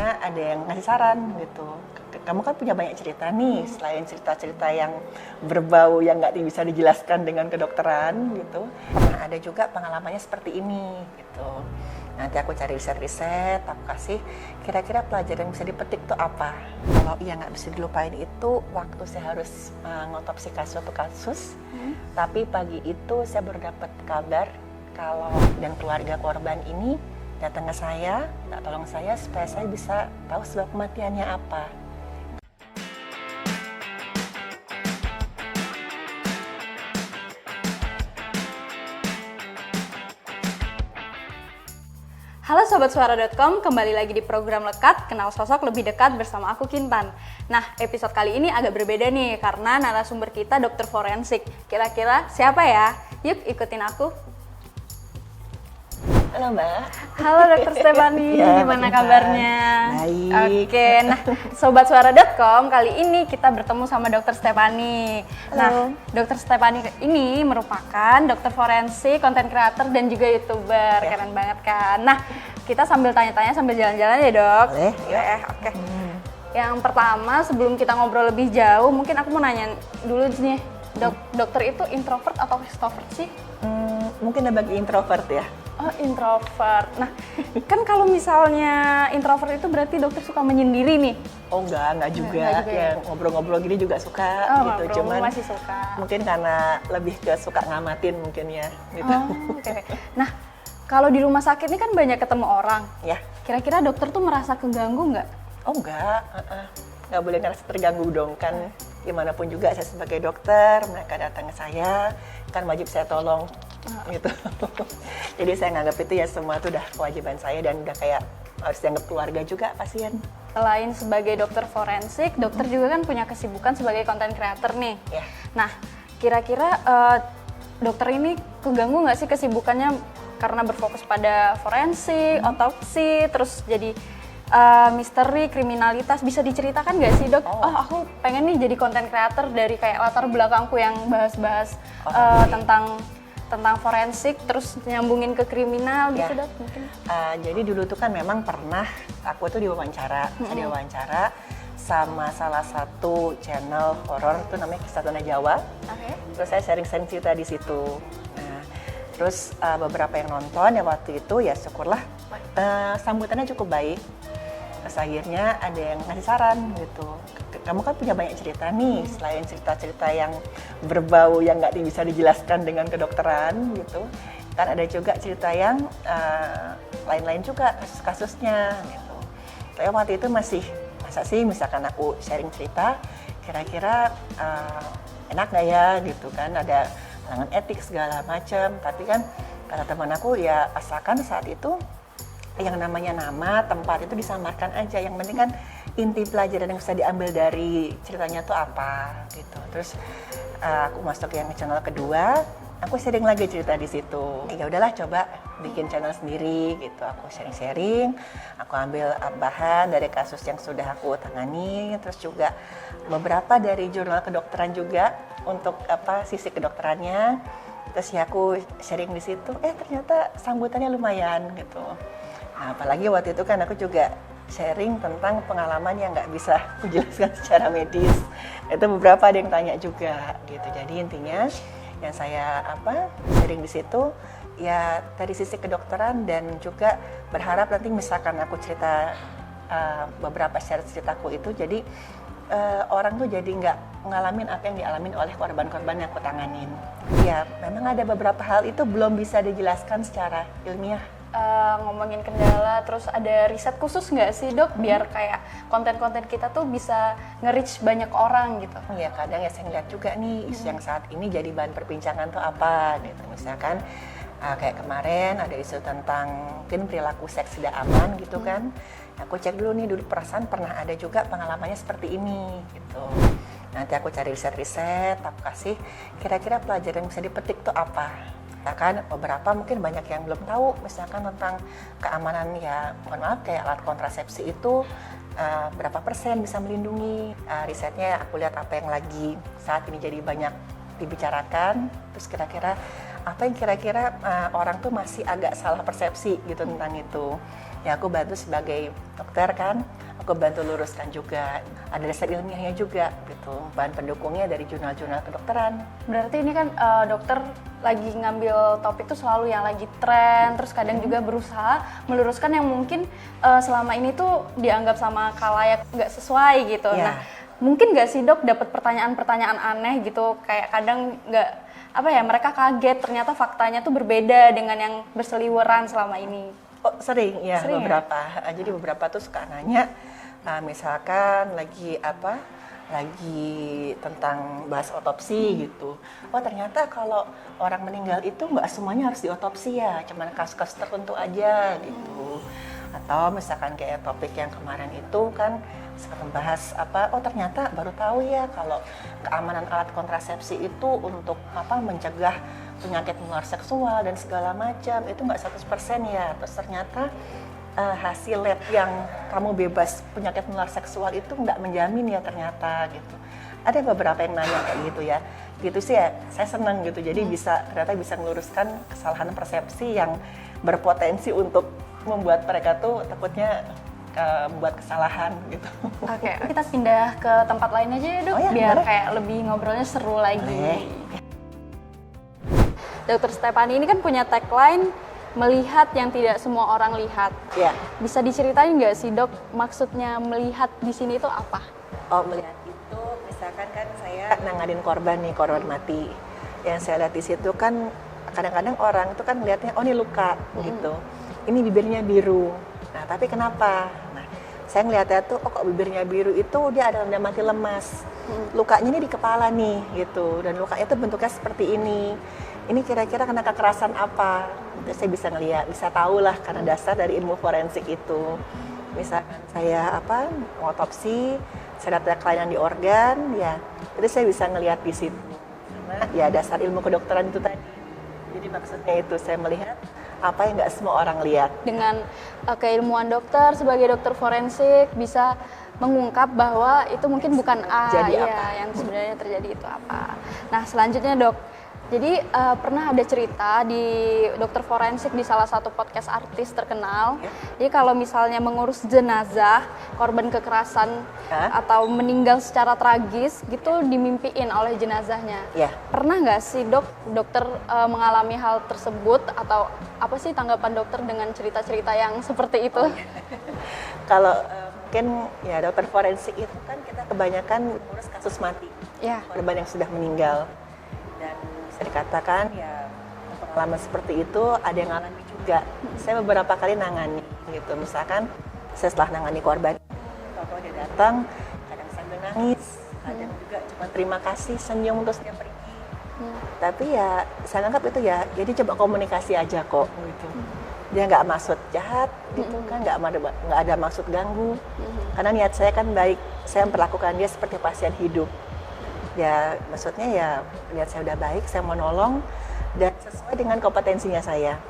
akhirnya ada yang ngasih saran gitu. Kamu kan punya banyak cerita nih, selain cerita-cerita yang berbau yang nggak bisa dijelaskan dengan kedokteran gitu. Pernah ada juga pengalamannya seperti ini gitu. Nanti aku cari riset-riset, aku kasih kira-kira pelajaran yang bisa dipetik tuh apa. Kalau iya nggak bisa dilupain itu waktu saya harus ngotopsi suatu kasus, tapi pagi itu saya baru dapat kabar kalau dan keluarga korban ini datang ke saya, minta tolong saya supaya saya bisa tahu sebab kematiannya apa. Halo Sobat Suara.com, kembali lagi di program Lekat, kenal sosok lebih dekat bersama aku Kintan. Nah, episode kali ini agak berbeda nih, karena narasumber kita dokter forensik. Kira-kira siapa ya? Yuk ikutin aku. Halo Mbak. Halo Dokter Stefani, Ya, gimana Mbak. kabarnya? Baik. Oke, nah Sobat Suara.com, kali ini kita bertemu sama Dokter Stefani. Halo. Nah, Dokter Stefani ini merupakan dokter forensik, konten kreator, dan juga YouTuber. Ya. Keren banget kan? Nah, kita sambil tanya-tanya sambil jalan-jalan ya dok? Boleh. Oke. Yang pertama, sebelum kita ngobrol lebih jauh, mungkin aku mau nanya dulu nih, dokter itu introvert atau extrovert sih? Mungkin ada bagi introvert ya. Oh, introvert. Nah, kan kalau misalnya introvert itu berarti dokter suka menyendiri nih. Oh enggak juga. Enggak juga ya? Yang ngobrol-ngobrol gini juga suka Oh, gitu. ngobrol Cuman masih suka. mungkin karena lebih ke suka ngamatin mungkin ya gitu. Oh, oke. Nah, kalau di rumah sakit ini kan banyak ketemu orang. Ya. Kira-kira dokter tuh merasa keganggu nggak? Oh enggak, nggak boleh ngerasa terganggu dong kan. Gimana pun juga saya sebagai dokter, mereka datang ke saya, kan wajib saya tolong gitu. Jadi saya nganggap itu ya semua itu udah kewajiban saya dan udah kayak harus dianggap keluarga juga pasien. Selain sebagai dokter forensik, dokter juga kan punya kesibukan sebagai content creator nih. Ya. Nah, kira-kira dokter ini keganggu nggak sih kesibukannya karena berfokus pada forensik, otopsi, terus jadi misteri, kriminalitas, bisa diceritakan nggak sih dok? Oh. Aku pengen nih jadi content creator dari kayak latar belakangku yang bahas-bahas tentang forensik, terus nyambungin ke kriminal gitu Ya. dok mungkin. Jadi dulu tuh kan memang pernah aku tuh diwawancara, saya diwawancara sama salah satu channel horor tuh namanya Kisah Tuna Jawa. Oke. Terus saya sharing-sharing cerita di situ. Nah, terus beberapa yang nonton ya waktu itu ya syukurlah sambutannya cukup baik. Terus akhirnya ada yang ngasih saran gitu. Kamu kan punya banyak cerita nih, selain cerita-cerita yang berbau yang nggak bisa dijelaskan dengan kedokteran gitu. Kan ada juga cerita yang lain-lain juga kasus-kasusnya gitu. Saya waktu itu masih, masa sih misalkan aku sharing cerita, kira-kira enak nggak ya gitu kan, ada halangan etik segala macam. Tapi kan kata teman aku ya asalkan saat itu yang namanya nama, tempat itu disamarkan aja. Yang penting kan inti pelajaran yang bisa diambil dari ceritanya tuh apa gitu. Terus aku masuk yang channel kedua, aku sharing lagi cerita di situ. Ya udahlah coba bikin channel sendiri gitu. Aku sharing-sharing, aku ambil bahan dari kasus yang sudah aku tangani, terus juga beberapa dari jurnal kedokteran juga untuk sisi kedokterannya. Terus ya aku sharing di situ, ternyata sambutannya lumayan gitu. Nah, apalagi waktu itu kan aku juga sharing tentang pengalaman yang nggak bisa kujelaskan secara medis. Itu beberapa ada yang tanya juga gitu. Jadi intinya yang saya sharing di situ ya dari sisi kedokteran dan juga berharap nanti misalkan aku cerita beberapa share ceritaku itu jadi orang tuh jadi nggak ngalamin apa yang dialamin oleh korban-korban yang aku tanganin. Ya memang ada beberapa hal itu belum bisa dijelaskan secara ilmiah. Ngomongin kendala, terus ada riset khusus nggak sih dok biar kayak konten-konten kita tuh bisa nge-reach banyak orang gitu? Ya kadang ya saya ngeliat juga nih isu yang saat ini jadi bahan perbincangan tuh apa gitu. Misalkan kayak kemarin ada isu tentang mungkin perilaku seks tidak aman gitu kan. Aku cek dulu nih, dulu perasaan pernah ada juga pengalamannya seperti ini gitu. Nanti aku cari riset-riset, aku kasih kira-kira pelajaran yang bisa dipetik tuh apa. Kan beberapa mungkin banyak yang belum tahu misalkan tentang keamanan ya, mohon maaf kayak alat kontrasepsi itu berapa persen bisa melindungi. Risetnya aku lihat apa yang lagi saat ini jadi banyak dibicarakan, terus kira-kira apa yang kira-kira orang tuh masih agak salah persepsi gitu tentang itu. ya aku bantu sebagai dokter kan, aku bantu luruskan juga. Ada dasar ilmiahnya juga gitu, bahan pendukungnya dari jurnal-jurnal kedokteran. Berarti ini kan dokter lagi ngambil topik tuh selalu yang lagi tren, terus kadang juga berusaha meluruskan yang mungkin selama ini tuh dianggap sama khalayak nggak sesuai gitu. Yeah. Nah, mungkin nggak sih dok dapat pertanyaan-pertanyaan aneh gitu, kayak kadang nggak apa ya, mereka kaget ternyata faktanya tuh berbeda dengan yang berseliweran selama ini. Oh sering ya, Sering beberapa. Jadi beberapa tuh suka nanya, misalkan lagi tentang bahas otopsi gitu. Oh ternyata kalau orang meninggal itu nggak semuanya harus diotopsi ya, cuman kasus-kasus tertentu aja gitu. Atau misalkan kayak topik yang kemarin itu kan sempat membahas oh ternyata baru tahu ya kalau keamanan alat kontrasepsi itu untuk mencegah penyakit menular seksual dan segala macam itu nggak 100% ya. Terus ternyata hasil lab yang kamu bebas penyakit menular seksual itu nggak menjamin ya ternyata gitu. Ada beberapa yang nanya kayak gitu ya. Gitu sih ya, saya senang gitu. Jadi ternyata bisa meluruskan kesalahan persepsi yang berpotensi untuk membuat mereka tuh takutnya membuat kesalahan gitu. Oke, kita pindah ke tempat lain aja ya dok, Oh ya, biar boleh. kayak lebih ngobrolnya seru lagi. Boleh. Dokter Stephanie ini kan punya tagline, melihat yang tidak semua orang lihat. Ya. Bisa diceritain nggak sih dok, maksudnya melihat di sini itu apa? Oh melihat itu, misalkan kan saya nanganin korban mati. Yang saya lihat di situ kan kadang-kadang orang itu kan melihatnya, oh ini luka gitu, ini bibirnya biru. Nah tapi kenapa? Nah saya ngeliatnya tuh, oh kok bibirnya biru itu dia ada tanda mati lemas. Lukanya ini di kepala nih gitu, dan lukanya itu bentuknya seperti ini. Ini kira-kira kena kekerasan apa? Terus saya bisa ngeliat, bisa tahu lah karena dasar dari ilmu forensik itu. Misalkan saya otopsi, saya data kelainan di organ, ya itu saya bisa ngelihat di situ. Karena ya dasar ilmu kedokteran itu tadi. Jadi maksudnya itu saya melihat apa yang nggak semua orang lihat. Dengan keilmuan dokter sebagai dokter forensik bisa mengungkap bahwa itu mungkin bukan A, Jadi ya, apa? yang sebenarnya terjadi itu apa. Nah selanjutnya dok, jadi pernah ada cerita di dokter forensik di salah satu podcast artis terkenal. Jadi kalau misalnya mengurus jenazah korban kekerasan atau meninggal secara tragis gitu dimimpiin oleh jenazahnya. Ya. Pernah nggak sih dokter mengalami hal tersebut, atau apa sih tanggapan dokter dengan cerita-cerita yang seperti itu? Kalau mungkin ya dokter forensik itu kan kita kebanyakan ngurus kasus mati, korban yang sudah meninggal. Dan bisa dikatakan ya pengalaman seperti itu ada yang alami juga. Saya beberapa kali nangani gitu, misalkan saya setelah nangani korban, kalau dia datang kadang sambil nangis, kadang juga cuma terima kasih, senyum terus dia pergi. Tapi ya saya anggap itu ya, jadi coba komunikasi aja kok gitu. Dia nggak maksud jahat gitu kan, nggak ada maksud ganggu. Karena niat saya kan baik, saya memperlakukan dia seperti pasien hidup. Ya maksudnya ya lihat saya udah baik, saya mau nolong dan sesuai dengan kompetensinya saya.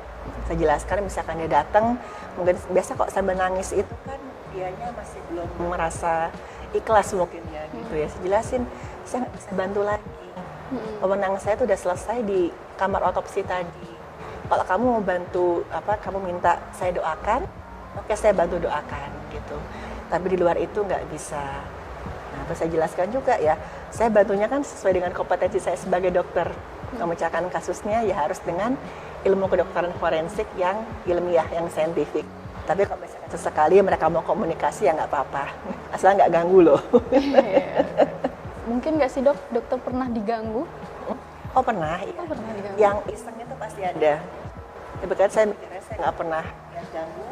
Saya jelaskan misalkan dia datang, mungkin biasa kok sambil nangis itu kan dianya masih belum merasa ikhlas mungkin ya gitu ya. Saya jelasin, saya nggak bisa bantu lagi. Pemenang saya itu udah selesai di kamar otopsi tadi. Kalau kamu mau bantu, kamu minta saya doakan, oke saya bantu doakan gitu. Tapi di luar itu nggak bisa. Nah, terus saya jelaskan juga ya, saya bantunya kan sesuai dengan kompetensi saya sebagai dokter. Memecahkan kasusnya ya harus dengan ilmu kedokteran forensik yang ilmiah, yang saintifik. Tapi kalau misalkan sesekali mereka mau komunikasi ya nggak apa-apa, asal nggak ganggu loh. Mungkin nggak sih dokter pernah diganggu? Oh pernah, iya. Pernah diganggu. Yang iseng itu pasti ada. Tapi kan saya mikirnya saya nggak pernah ganggu,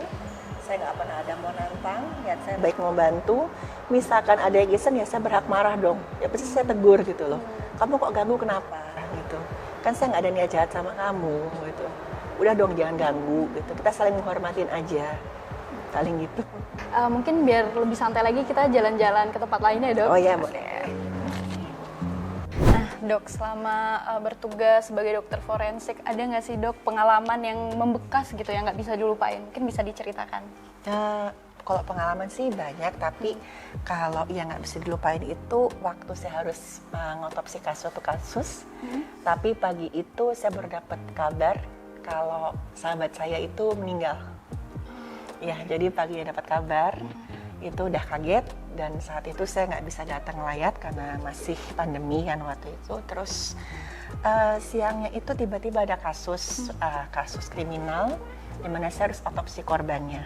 saya nggak pernah ada mau nantang, ya saya baik mau bantu. Misalkan ada yang iseng ya saya berhak marah dong, ya pasti saya tegur gitu loh. Kamu kok ganggu kenapa gitu? Kan saya nggak ada niat jahat sama kamu gitu. Udah dong jangan ganggu gitu, kita saling menghormatin aja, saling gitu. Mungkin biar lebih santai lagi kita jalan-jalan ke tempat lainnya dok. Oh ya boleh. Nah dok, selama bertugas sebagai dokter forensik, ada nggak sih dok pengalaman yang membekas gitu yang nggak bisa dilupain? Mungkin bisa diceritakan. Kalau pengalaman sih banyak, tapi kalau yang nggak bisa dilupain itu waktu saya harus mengotopsi suatu kasus, tapi pagi itu saya baru dapat kabar kalau sahabat saya itu meninggal. Ya, jadi pagi dapat kabar, itu udah kaget dan saat itu saya nggak bisa datang layat karena masih pandemi kan waktu itu. Terus siangnya itu tiba-tiba ada kasus kriminal di mana saya harus otopsi korbannya.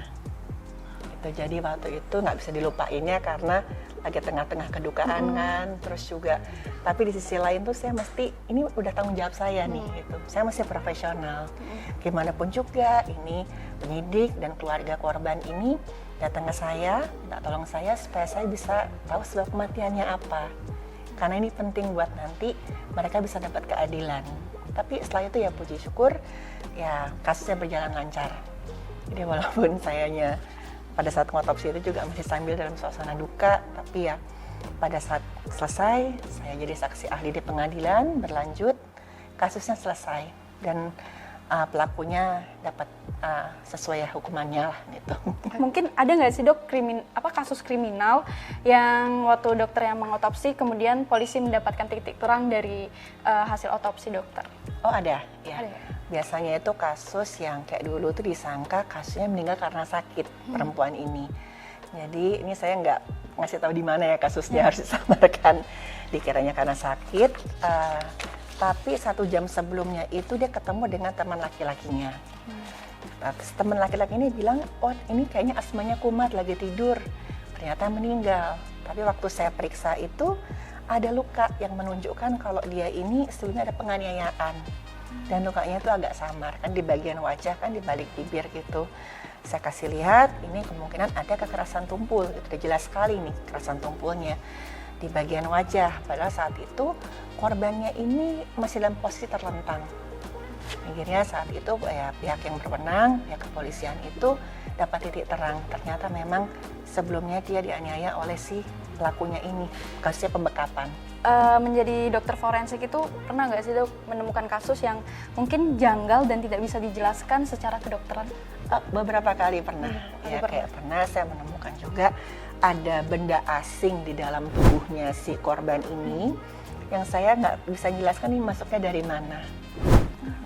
Jadi waktu itu nggak bisa dilupainnya karena lagi tengah-tengah kedukaan kan, terus juga tapi di sisi lain tuh saya mesti, ini udah tanggung jawab saya nih gitu, saya masih profesional, gimana pun juga ini penyidik dan keluarga korban ini datang ke saya, minta tolong saya supaya saya bisa tahu sebab kematiannya apa, karena ini penting buat nanti mereka bisa dapat keadilan. Tapi setelah itu ya puji syukur ya kasusnya berjalan lancar. Jadi walaupun sayanya pada saat mengotopsi itu juga masih sambil dalam suasana duka, tapi ya pada saat selesai saya jadi saksi ahli di pengadilan, berlanjut, kasusnya selesai dan pelakunya dapat sesuai hukumannya lah gitu. Mungkin ada nggak sih dok kasus kriminal yang waktu dokter yang mengotopsi kemudian polisi mendapatkan titik terang dari hasil otopsi dokter? Oh ada, ya. Ada ya? Biasanya itu kasus yang kayak dulu tuh disangka kasusnya meninggal karena sakit perempuan ini. Jadi ini saya nggak ngasih tahu di mana ya kasusnya harus disamarkan. Dikiranya karena sakit, tapi 1 jam sebelumnya itu dia ketemu dengan teman laki-lakinya. Teman laki-laki ini bilang, oh ini kayaknya asmanya kumat, lagi tidur. Ternyata meninggal. Tapi waktu saya periksa itu ada luka yang menunjukkan kalau dia ini sebelumnya ada penganiayaan. Dan lukanya itu agak samar, kan di bagian wajah, kan di balik bibir gitu. Saya kasih lihat, ini kemungkinan ada kekerasan tumpul, itu udah jelas sekali nih kekerasan tumpulnya di bagian wajah. Padahal saat itu korbannya ini masih dalam posisi terlentang. Akhirnya saat itu ya, pihak yang berwenang, pihak kepolisian itu dapat titik terang. Ternyata memang sebelumnya dia dianiaya oleh si pelakunya ini, kasusnya pembekapan. Menjadi dokter forensik itu pernah nggak sih dok menemukan kasus yang mungkin janggal dan tidak bisa dijelaskan secara kedokteran? Beberapa kali pernah. Kayak pernah saya menemukan juga ada benda asing di dalam tubuhnya si korban ini yang saya nggak bisa jelaskan ini masuknya dari mana.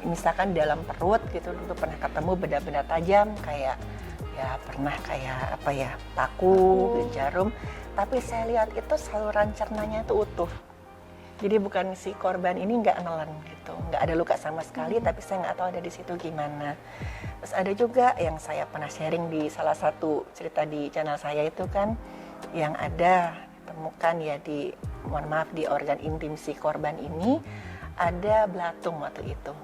Misalkan di dalam perut gitu, dulu pernah ketemu benda-benda tajam kayak ya pernah kayak apa ya, paku, jarum. Tapi saya lihat itu saluran cernanya itu utuh. Jadi bukan si korban ini nggak nelen gitu, nggak ada luka sama sekali, tapi saya nggak tahu ada di situ gimana. Terus ada juga yang saya pernah sharing di salah satu cerita di channel saya itu kan, yang ada temukan ya di, mohon maaf, di organ intim si korban ini ada belatung waktu itu.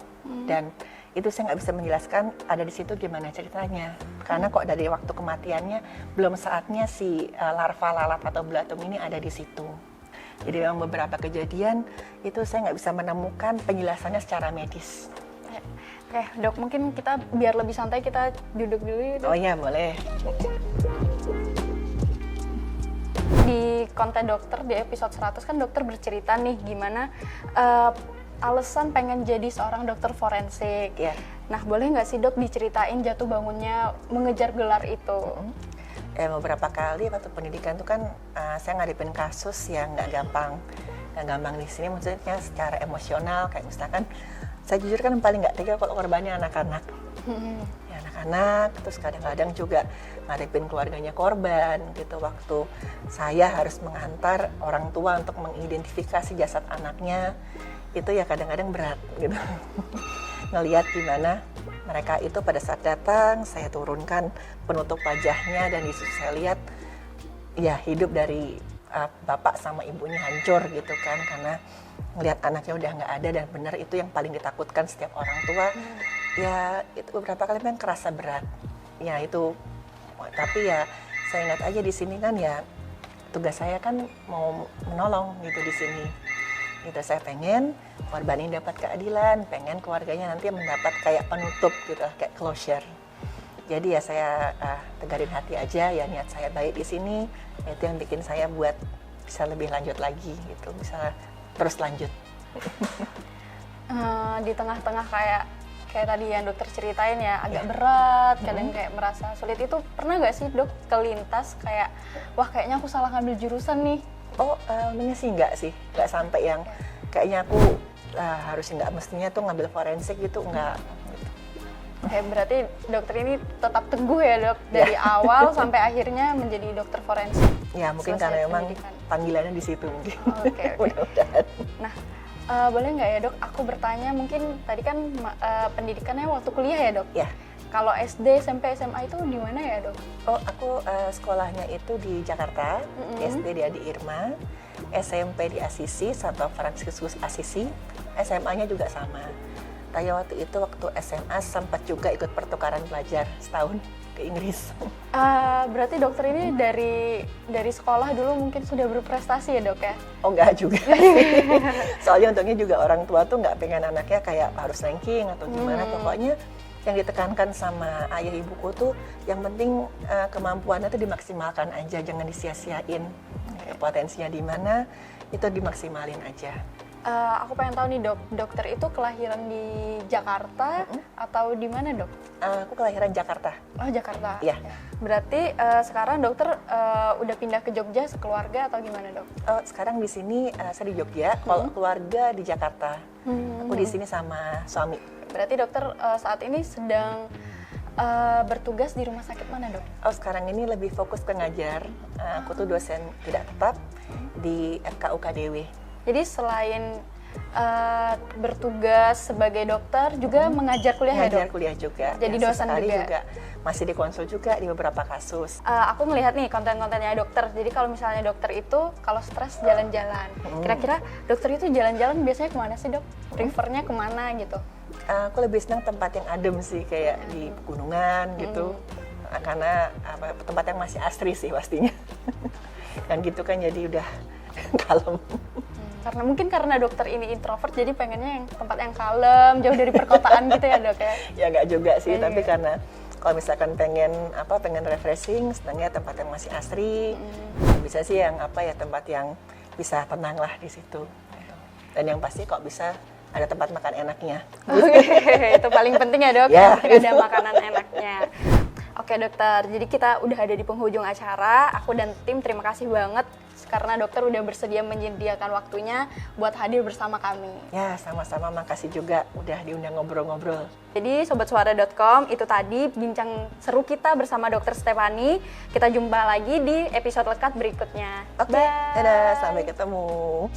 Dan itu saya nggak bisa menjelaskan ada di situ gimana ceritanya, karena kok dari waktu kematiannya belum saatnya si larva lalat atau belatung ini ada di situ. Jadi memang beberapa kejadian itu saya nggak bisa menemukan penjelasannya secara medis. Oke dok, mungkin kita biar lebih santai kita duduk dulu ya dok. Oh iya boleh. Di konten dokter di episode 100 kan dokter bercerita nih gimana alasan pengen jadi seorang dokter forensik. Yeah. Nah, boleh nggak sih dok diceritain jatuh bangunnya mengejar gelar itu? Beberapa kali waktu pendidikan itu kan saya ngadepin kasus yang nggak gampang di sini, maksudnya secara emosional, kayak misalkan saya jujur kan paling nggak tega kalau korbannya anak-anak. Ya, anak-anak, terus kadang-kadang juga ngadepin keluarganya korban gitu, waktu saya harus mengantar orang tua untuk mengidentifikasi jasad anaknya. Itu ya kadang-kadang berat gitu. Ngelihat gimana mereka itu pada saat datang, saya turunkan penutup wajahnya dan disitu saya lihat ya hidup dari bapak sama ibunya hancur gitu kan, karena ngelihat anaknya udah nggak ada, dan benar itu yang paling ditakutkan setiap orang tua. Ya itu beberapa kali memang kerasa berat. Ya itu, tapi ya saya ingat aja di sini kan ya tugas saya kan mau menolong gitu di sini. Gitu, saya pengen korban ini dapat keadilan, pengen keluarganya nanti mendapat kayak penutup gitu, kayak closure. Jadi ya saya tegarin hati aja, ya niat saya baik di sini, itu yang bikin saya buat bisa lebih lanjut lagi gitu, bisa terus lanjut. Di tengah-tengah kayak tadi yang dokter ceritain ya agak berat, kadang kayak merasa sulit, itu pernah nggak sih dok kelintas kayak wah kayaknya aku salah ngambil jurusan nih? Oh, ini sih nggak sampai yang kayaknya aku harus nggak mestinya tuh ngambil forensik gitu, nggak. Oke, berarti dokter ini tetap teguh ya dok, dari awal sampai akhirnya menjadi dokter forensik. Ya mungkin Selesai karena memang pendidikan. panggilannya di situ mungkin. Oke. Mudah-mudahan. Nah, boleh nggak ya dok, aku bertanya mungkin tadi kan pendidikannya waktu kuliah ya dok? Ya. Kalau SD, SMP, SMA itu di mana ya dok? Oh, aku sekolahnya itu di Jakarta, SD di Adi Irma, SMP di Asisi, Santo Fransiskus Asisi, SMA-nya juga sama. Tapi waktu itu waktu SMA sempat juga ikut pertukaran pelajar setahun ke Inggris. Berarti dokter ini dari sekolah dulu mungkin sudah berprestasi ya dok ya? Oh enggak juga. Soalnya untungnya juga orang tua tuh nggak pengen anaknya kayak harus ranking atau gimana. Pokoknya yang ditekankan sama ayah ibuku tuh yang penting kemampuannya tuh dimaksimalkan aja, jangan disia-siain. Potensinya di mana itu dimaksimalin aja. Aku pengen tahu nih dok, dokter itu kelahiran di Jakarta atau di mana dok? Aku kelahiran Jakarta. Oh Jakarta. Iya. Berarti sekarang dokter udah pindah ke Jogja sekeluarga atau gimana dok? Sekarang di sini saya di Jogja, kalau keluarga di Jakarta. Aku di sini sama suami. Berarti dokter saat ini sedang bertugas di rumah sakit mana dok? Oh sekarang ini lebih fokus ke ngajar. Aku tuh dosen tidak tetap di FKUKDW. Jadi selain bertugas sebagai dokter juga mengajar kuliah ya dok? Ngajar kuliah juga. Jadi Ya, dosen sesekali juga? Masih dikonsul juga di beberapa kasus. Aku melihat nih konten-kontennya dokter. Jadi kalau misalnya dokter itu kalau stres jalan-jalan. Kira-kira dokter itu jalan-jalan biasanya kemana sih dok? Prefernya kemana gitu? Aku lebih senang tempat yang adem sih, kayak di pegunungan gitu. Karena tempat yang masih asri sih pastinya. Dan gitu kan jadi udah kalem. Karena mungkin karena dokter ini introvert jadi pengennya yang tempat yang kalem, jauh dari perkotaan gitu ya dok ya? Ya nggak juga sih, Iya, tapi iya. karena kalau misalkan pengen refreshing, senangnya tempat yang masih asri. Bisa sih yang tempat yang bisa tenang lah di situ. Dan yang pasti kok bisa ada tempat makan enaknya. Oke, itu paling penting ya dok, Ya. yang penting ada makanan enaknya. Oke dokter, jadi kita udah ada di penghujung acara. Aku dan tim terima kasih banget karena dokter udah bersedia menyediakan waktunya buat hadir bersama kami. Ya, sama-sama, makasih juga udah diundang ngobrol-ngobrol. Jadi sobatsuara.com itu tadi bincang seru kita bersama Dokter Stephanie. Kita jumpa lagi di episode lekat berikutnya. Oke, dadah, sampai ketemu.